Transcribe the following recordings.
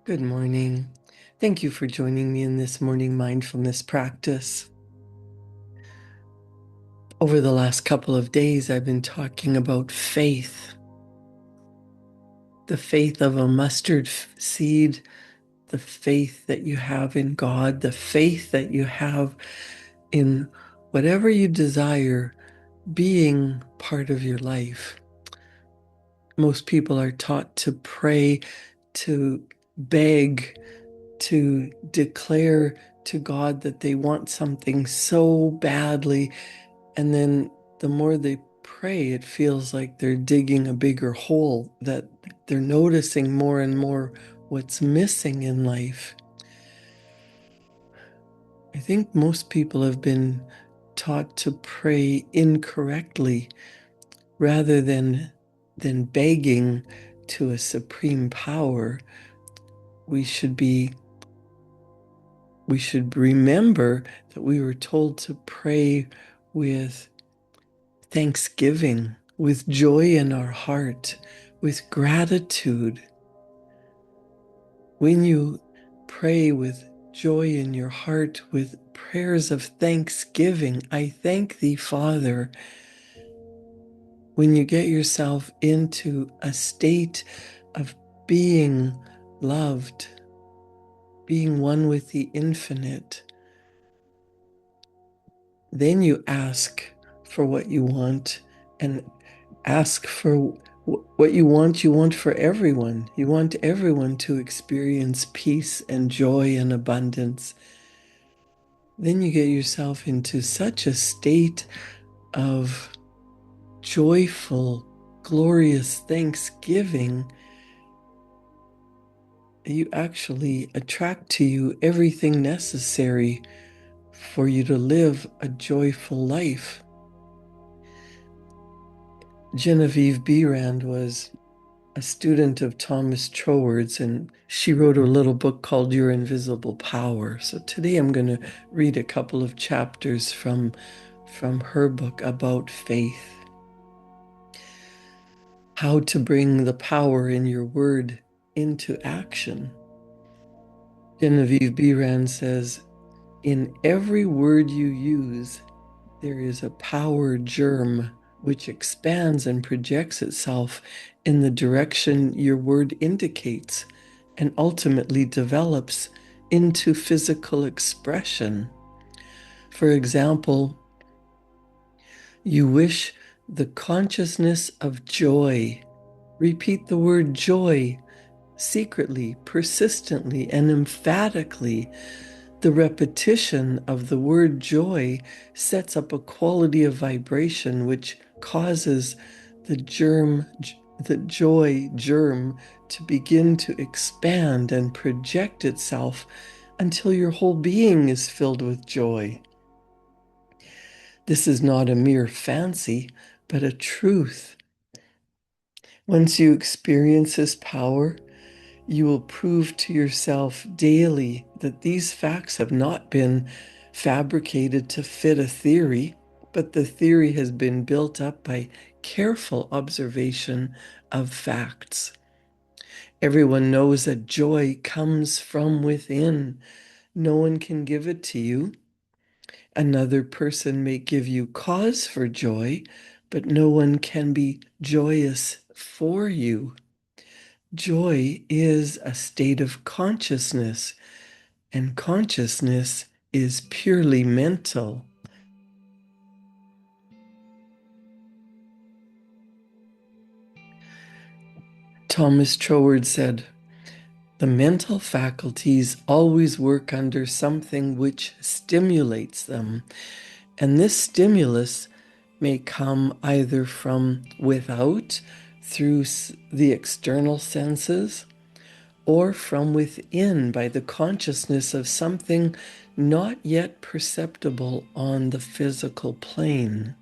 Good morning. Thank you for joining me in this morning mindfulness practice. Over the last couple of days, I've been talking about faith, the faith of a mustard seed, the faith that you have in God, the faith that you have in whatever you desire being part of your life. Most people are taught to pray, to beg, to declare to God that they want something so badly. And then the more they pray, it feels like they're digging a bigger hole, that they're noticing more and more what's missing in life. I think most people have been taught to pray incorrectly rather than begging to a supreme power. We should be we should remember that we were told to pray with thanksgiving, with joy in our heart, with gratitude. When you pray with joy in your heart, with prayers of thanksgiving, I thank thee, Father. When you get yourself into a state of being loved, being one with the infinite, then you ask for what you want, and ask for what you want for everyone. You want everyone to experience peace and joy and abundance. Then you get yourself into such a state of joyful, glorious thanksgiving. You actually attract to you everything necessary for you to live a joyful life. Genevieve Behrend was a student of Thomas Troward's, and she wrote a little book called Your Invisible Power. So today I'm going to read a couple of chapters from her book about faith. How to bring the power in your word into action. Genevieve Behrend says, in every word you use, there is a power germ which expands and projects itself in the direction your word indicates and ultimately develops into physical expression. For example, you wish the consciousness of joy. Repeat the word joy secretly, persistently, and emphatically. The repetition of the word joy sets up a quality of vibration which causes the joy germ to begin to expand and project itself until your whole being is filled with joy. This is not a mere fancy, but a truth. Once you experience this power, you will prove to yourself daily that these facts have not been fabricated to fit a theory, but the theory has been built up by careful observation of facts. Everyone knows that joy comes from within. No one can give it to you. Another person may give you cause for joy, but no one can be joyous for you. Joy is a state of consciousness, and consciousness is purely mental. Thomas Troward said, the mental faculties always work under something which stimulates them, and this stimulus may come either from without, through the external senses, or from within by the consciousness of something not yet perceptible on the physical plane.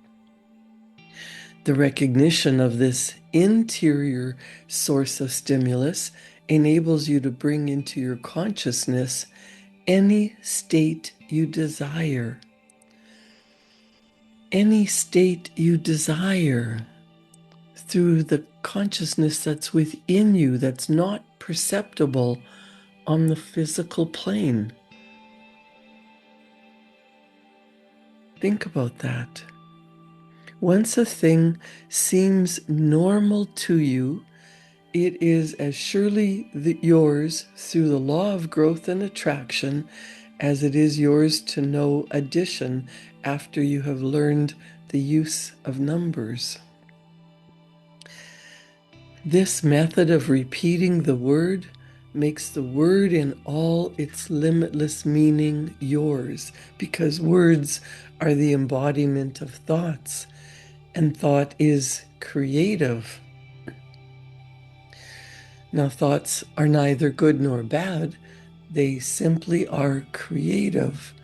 The recognition of this interior source of stimulus enables you to bring into your consciousness any state you desire. Any state you desire through the consciousness that's within you, that's not perceptible on the physical plane. Think about that. Once a thing seems normal to you, it is as surely yours through the law of growth and attraction as it is yours to know addition after you have learned the use of numbers. This method of repeating the word makes the word in all its limitless meaning yours, because words are the embodiment of thoughts, and thought is creative. Now, thoughts are neither good nor bad, they simply are creative.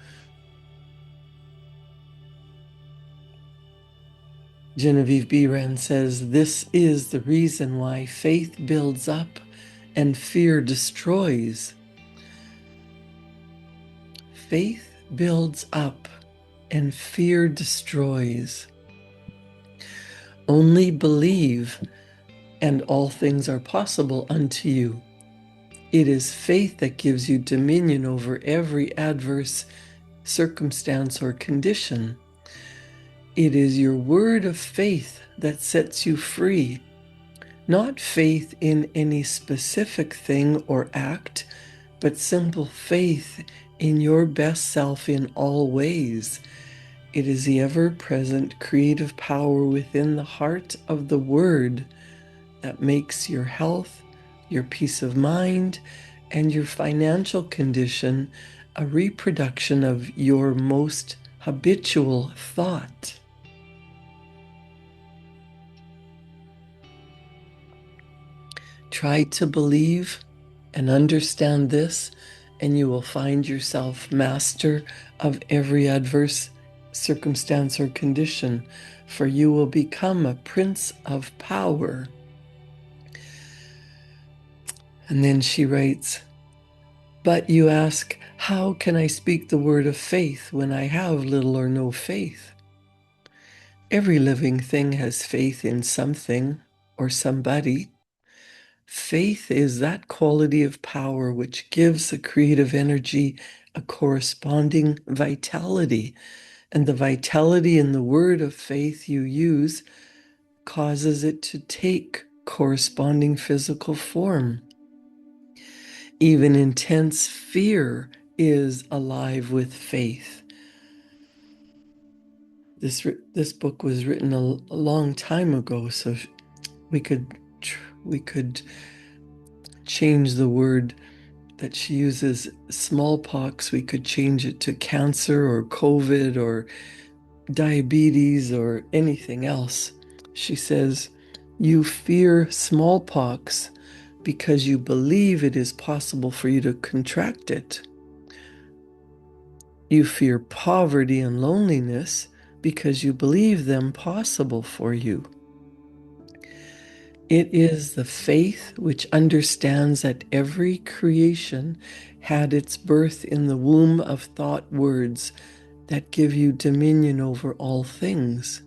Genevieve Behrend says, "This is the reason why faith builds up and fear destroys." Faith builds up and fear destroys. Only believe, and all things are possible unto you. It is faith that gives you dominion over every adverse circumstance or condition. It is your word of faith that sets you free, not faith in any specific thing or act, but simple faith in your best self in all ways. It is the ever-present creative power within the heart of the Word that makes your health, your peace of mind, and your financial condition a reproduction of your most habitual thought. Try to believe and understand this, and you will find yourself master of every adverse circumstance or condition, for you will become a prince of power. And then she writes, "But you ask, how can I speak the word of faith when I have little or no faith?" Every living thing has faith in something or somebody. Faith is that quality of power which gives the creative energy a corresponding vitality. And the vitality in the word of faith you use causes it to take corresponding physical form. Even intense fear is alive with faith. This book was written a long time ago, so we could change the word that she uses, smallpox. We could change it to cancer or COVID or diabetes or anything else. She says, "You fear smallpox because you believe it is possible for you to contract it. You fear poverty and loneliness because you believe them possible for you." It is the faith which understands that every creation had its birth in the womb of thought words that give you dominion over all things,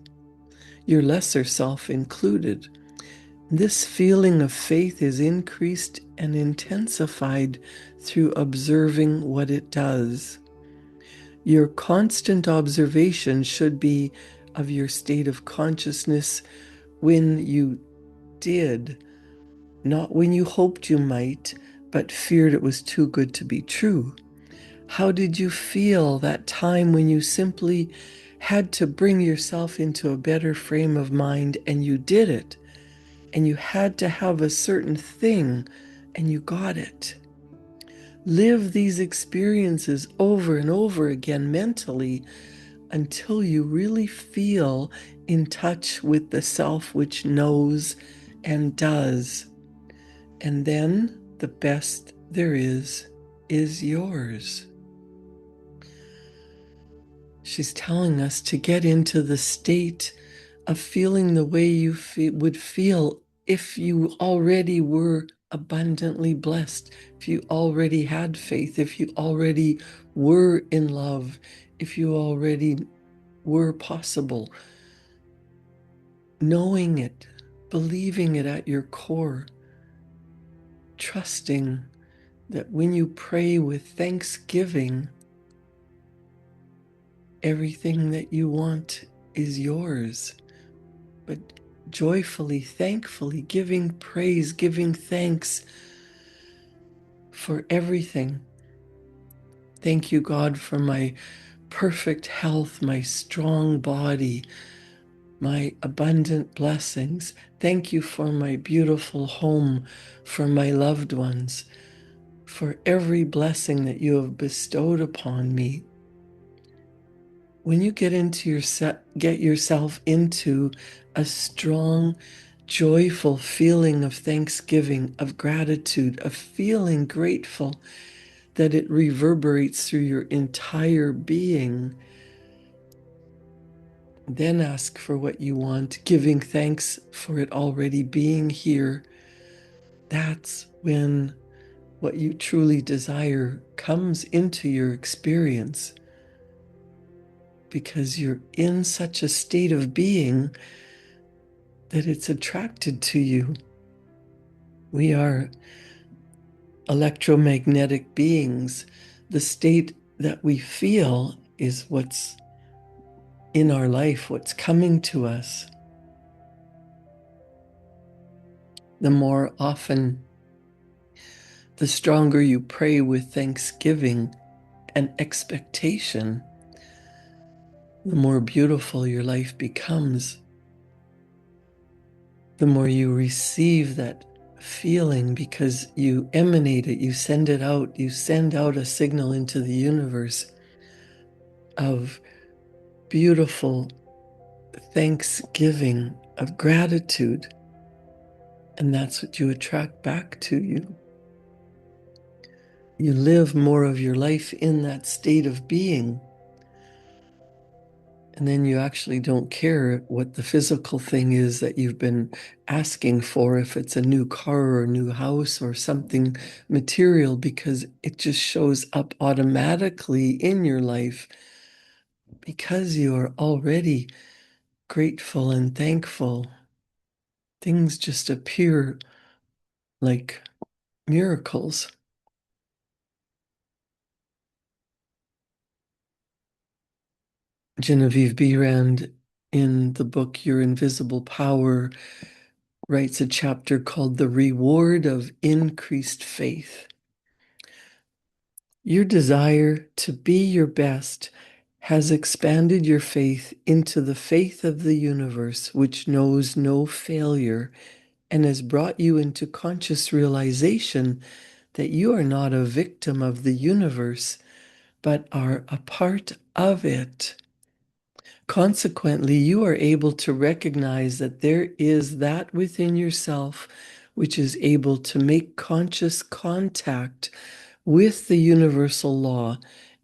your lesser self included. This feeling of faith is increased and intensified through observing what it does. Your constant observation should be of your state of consciousness when you did, not when you hoped you might, but feared it was too good to be true. How did you feel that time when you simply had to bring yourself into a better frame of mind and you did it? And you had to have a certain thing and you got it. Live these experiences over and over again mentally until you really feel in touch with the self which knows and does. And then the best there is yours. She's telling us to get into the state of feeling the way you would feel if you already were abundantly blessed, if you already had faith, if you already were in love, if you already were possible. Knowing it, believing it at your core, trusting that when you pray with thanksgiving, everything that you want is yours. But joyfully, thankfully, giving praise, giving thanks for everything. Thank you, God, for my perfect health, my strong body, my abundant blessings. Thank you for my beautiful home, for my loved ones, for every blessing that you have bestowed upon me. When you get yourself into a strong, joyful feeling of thanksgiving, of gratitude, of feeling grateful, that it reverberates through your entire being, then ask for what you want, giving thanks for it already being here. That's when what you truly desire comes into your experience, because you're in such a state of being that it's attracted to you. We are electromagnetic beings. The state that we feel is what's in our life, what's coming to us. The more often, the stronger you pray with thanksgiving and expectation, the more beautiful your life becomes. The more you receive that feeling, because you emanate it, you send it out, you send out a signal into the universe of beautiful thanksgiving, of gratitude. And that's what you attract back to you. You live more of your life in that state of being. And then you actually don't care what the physical thing is that you've been asking for, if it's a new car or a new house or something material, because it just shows up automatically in your life because you are already grateful and thankful. Things just appear like miracles. Genevieve Behrend, in the book Your Invisible Power, writes a chapter called The Reward of Increased Faith. Your desire to be your best has expanded your faith into the faith of the universe, which knows no failure, and has brought you into conscious realization that you are not a victim of the universe, but are a part of it. Consequently, you are able to recognize that there is that within yourself which is able to make conscious contact with the universal law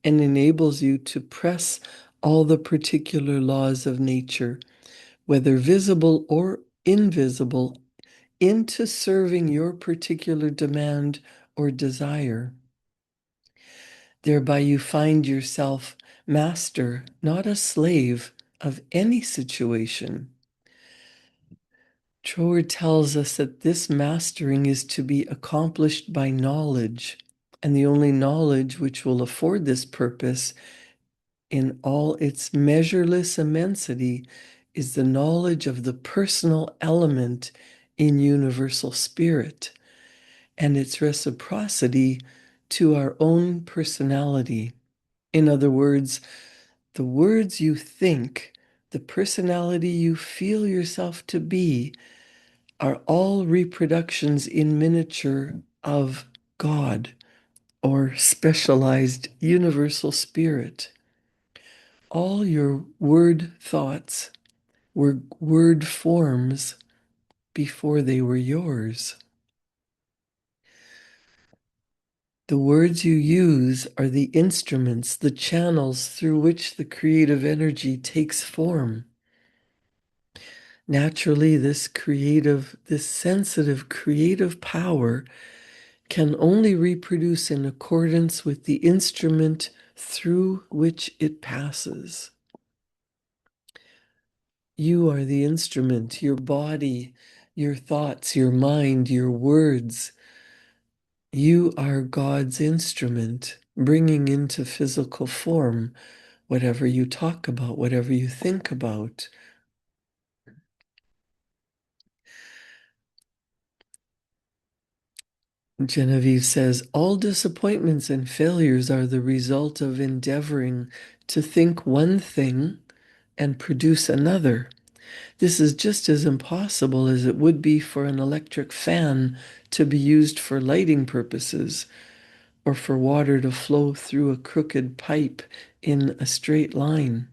and enables you to press all the particular laws of nature, whether visible or invisible, into serving your particular demand or desire. Thereby, you find yourself master, not a slave, of any situation. Troward tells us that this mastering is to be accomplished by knowledge, and the only knowledge which will afford this purpose in all its measureless immensity is the knowledge of the personal element in universal spirit and its reciprocity to our own personality. In other words, the words you think, the personality you feel yourself to be, are all reproductions in miniature of God, or specialized universal spirit. All your word thoughts were word forms before they were yours. The words you use are the instruments, the channels through which the creative energy takes form. Naturally, this sensitive, creative power can only reproduce in accordance with the instrument through which it passes. You are the instrument, your body, your thoughts, your mind, your words, You are God's instrument, bringing into physical form whatever you talk about, whatever you think about. Genevieve says, all disappointments and failures are the result of endeavoring to think one thing and produce another. This is just as impossible as it would be for an electric fan to be used for lighting purposes, or for water to flow through a crooked pipe in a straight line.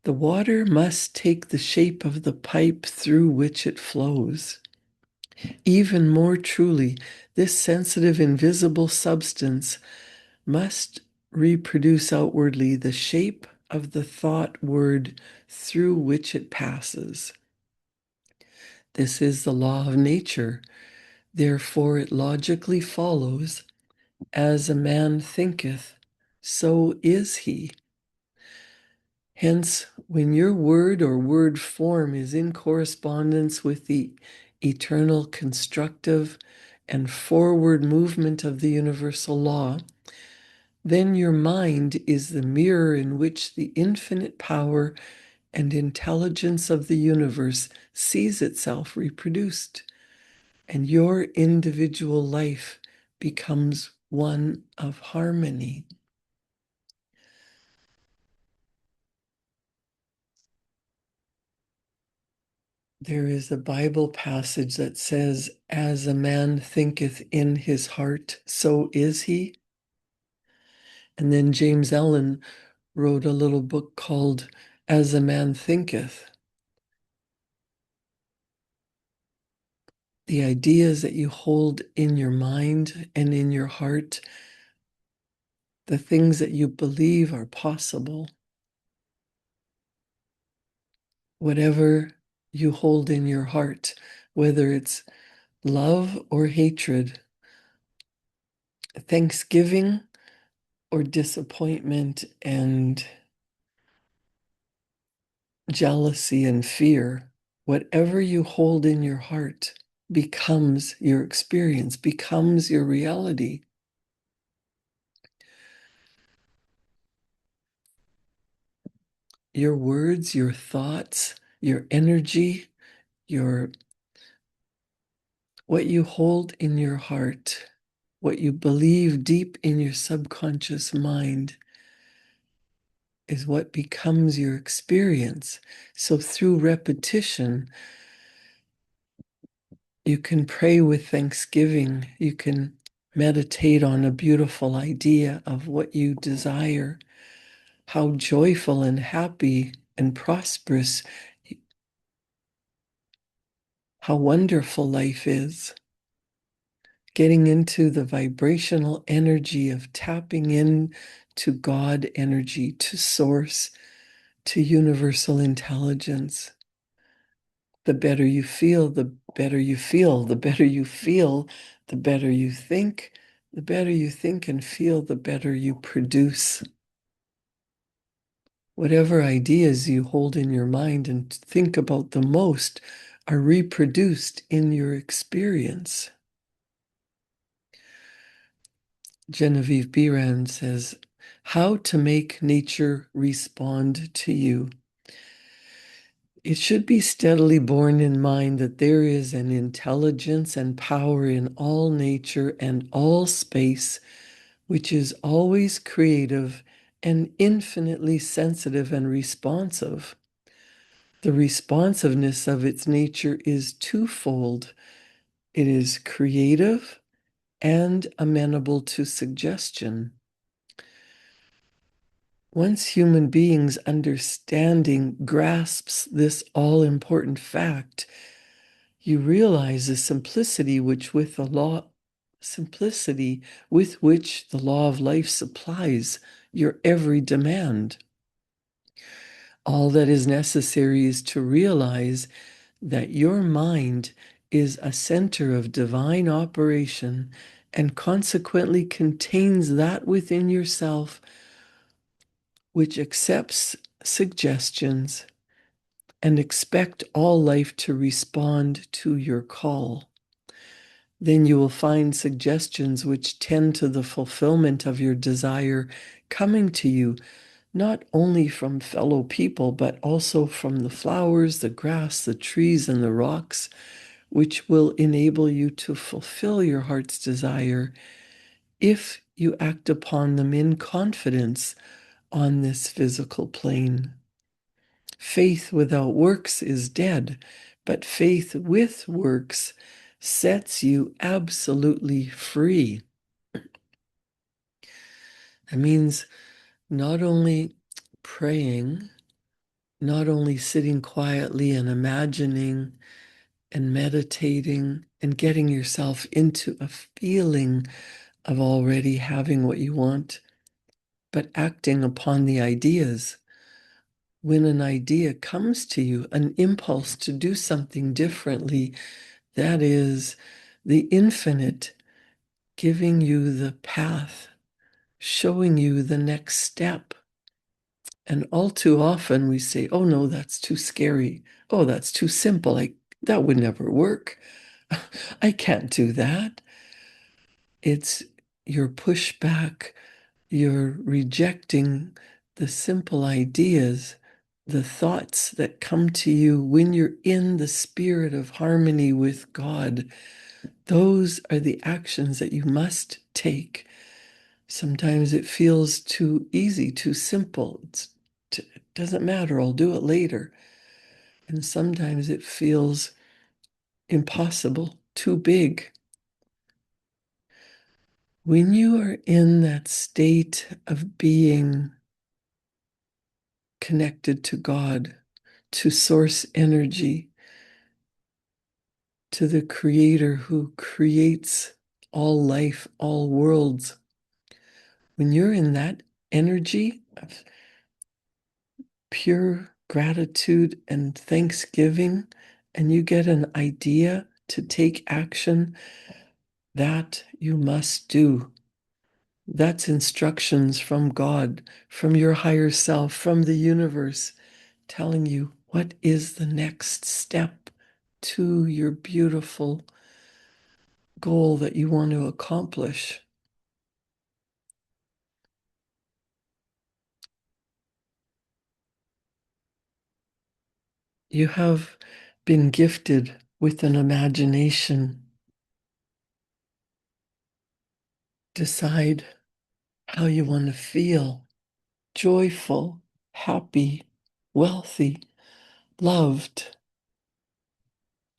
The water must take the shape of the pipe through which it flows. Even more truly, this sensitive, invisible substance must reproduce outwardly the shape of the thought word through which it passes. This is the law of nature. Therefore, it logically follows, as a man thinketh, so is he. Hence, when your word or word form is in correspondence with the eternal constructive and forward movement of the universal law, then your mind is the mirror in which the infinite power and intelligence of the universe sees itself reproduced, and your individual life becomes one of harmony. There is a Bible passage that says, as a man thinketh in his heart, so is he. And then James Allen wrote a little book called As a Man Thinketh. The ideas that you hold in your mind and in your heart, the things that you believe are possible, whatever you hold in your heart, whether it's love or hatred, thanksgiving or disappointment and jealousy and fear, whatever you hold in your heart becomes your experience, becomes your reality. Your words, your thoughts, your energy, your what you hold in your heart, what you believe deep in your subconscious mind is what becomes your experience. So through repetition, you can pray with thanksgiving. You can meditate on a beautiful idea of what you desire, how joyful and happy and prosperous, how wonderful life is. Getting into the vibrational energy of tapping in to God energy, to source, to universal intelligence. The better you feel, the better you feel, the better you feel, the better you think, the better you think and feel, the better you produce. Whatever ideas you hold in your mind and think about the most are reproduced in your experience. Genevieve Behrend says, how to make nature respond to you. It should be steadily borne in mind that there is an intelligence and power in all nature and all space, which is always creative and infinitely sensitive and responsive. The responsiveness of its nature is twofold. It is creative and amenable to suggestion. Once human beings' understanding grasps this all-important fact, you realize the simplicity simplicity with which the law of life supplies your every demand. All that is necessary is to realize that your mind is a center of divine operation and consequently contains that within yourself which accepts suggestions and expect all life to respond to your call. then you will find suggestions which tend to the fulfillment of your desire coming to you, not only from fellow people, but also from the flowers, the grass, the trees, and the rocks, which will enable you to fulfill your heart's desire if you act upon them in confidence on this physical plane. Faith without works is dead, but faith with works sets you absolutely free. That means not only praying, not only sitting quietly and imagining and meditating and getting yourself into a feeling of already having what you want, but acting upon the ideas. When an idea comes to you, an impulse to do something differently, that is the infinite giving you the path, showing you the next step. And all too often we say, oh no, that's too scary. Oh, that's too simple. That would never work. I can't do that. It's your pushback, you're rejecting the simple ideas, the thoughts that come to you when you're in the spirit of harmony with God. Those are the actions that you must take. Sometimes it feels too easy, too simple. It doesn't matter, I'll do it later. And sometimes it feels impossible, too big. When you are in that state of being connected to God, to source energy, to the Creator who creates all life, all worlds, when you're in that energy of pure gratitude and thanksgiving, and you get an idea to take action, that you must do. That's instructions from God, from your higher self, from the universe, telling you what is the next step to your beautiful goal that you want to accomplish. You have been gifted with an imagination. Decide how you want to feel: joyful, happy, wealthy, loved,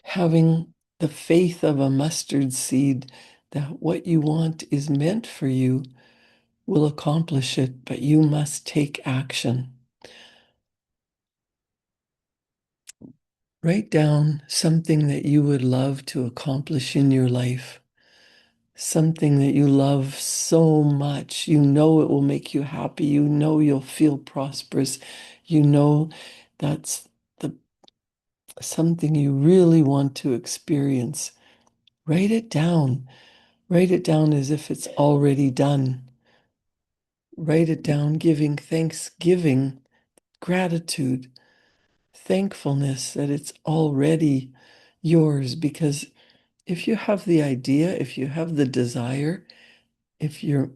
having the faith of a mustard seed that what you want is meant for you will accomplish it, but you must take action. Write down something that you would love to accomplish in your life, something that you love so much. You know it will make you happy. You know you'll feel prosperous. You know that's the something you really want to experience. Write it down. Write it down as if it's already done. Write it down giving thanksgiving, gratitude, thankfulness that it's already yours. Because if you have the idea, if you have the desire, if you're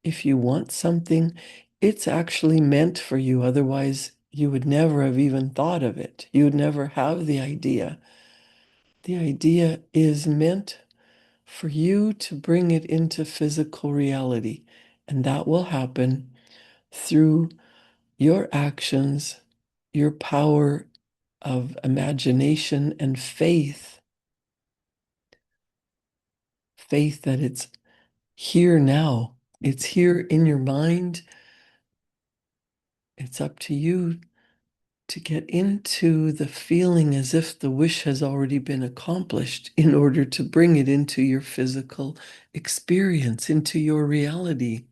if you want something, it's actually meant for you. Otherwise, you would never have even thought of it. You would never have the idea. The idea is meant for you to bring it into physical reality. And that will happen through your actions, your power of imagination and faith. Faith that it's here now. It's here in your mind. It's up to you to get into the feeling as if the wish has already been accomplished in order to bring it into your physical experience, into your reality.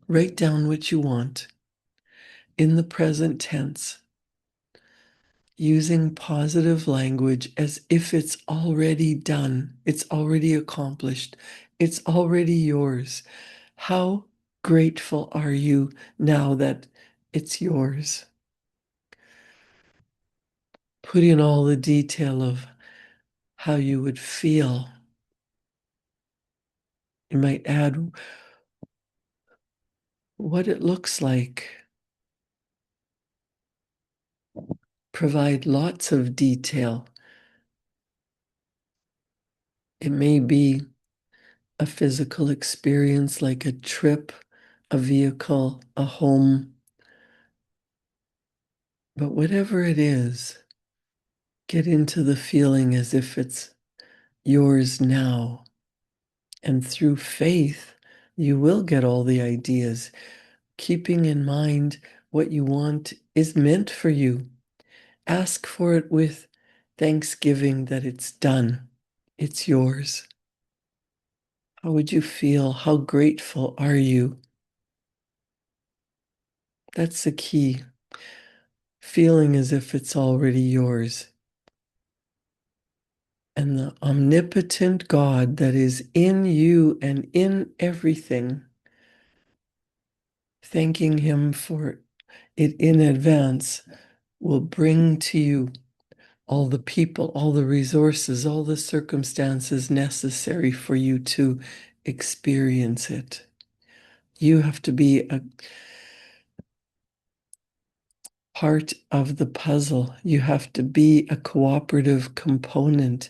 Write down what you want in the present tense, using positive language as if it's already done, it's already accomplished, it's already yours. How grateful are you now that it's yours? Put in all the detail of how you would feel You might add what it looks like. Provide lots of detail. It may be a physical experience like a trip, a vehicle, a home. But whatever it is, get into the feeling as if it's yours now. And through faith, you will get all the ideas, keeping in mind what you want is meant for you. Ask for it with thanksgiving that it's done. It's yours. How would you feel? How grateful are you? That's the key. Feeling as if it's already yours. And the omnipotent God that is in you and in everything, thanking Him for it in advance, will bring to you all the people, all the resources, all the circumstances necessary for you to experience it. You have to be a part of the puzzle. You have to be a cooperative component.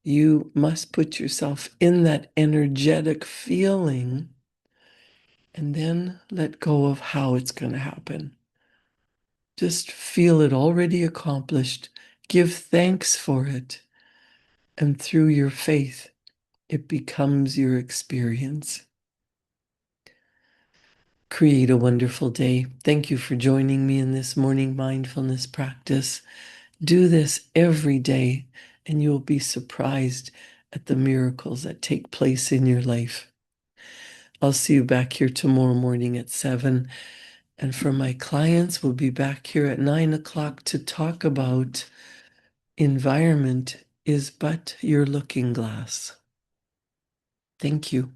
You must put yourself in that energetic feeling and then let go of how it's going to happen. Just feel it already accomplished. Give thanks for it. And through your faith, it becomes your experience. Create a wonderful day. Thank you for joining me in this morning mindfulness practice. Do this every day, and you'll be surprised at the miracles that take place in your life. I'll see you back here tomorrow morning at 7. And for my clients, we'll be back here at 9 o'clock to talk about environment is but your looking glass. Thank you.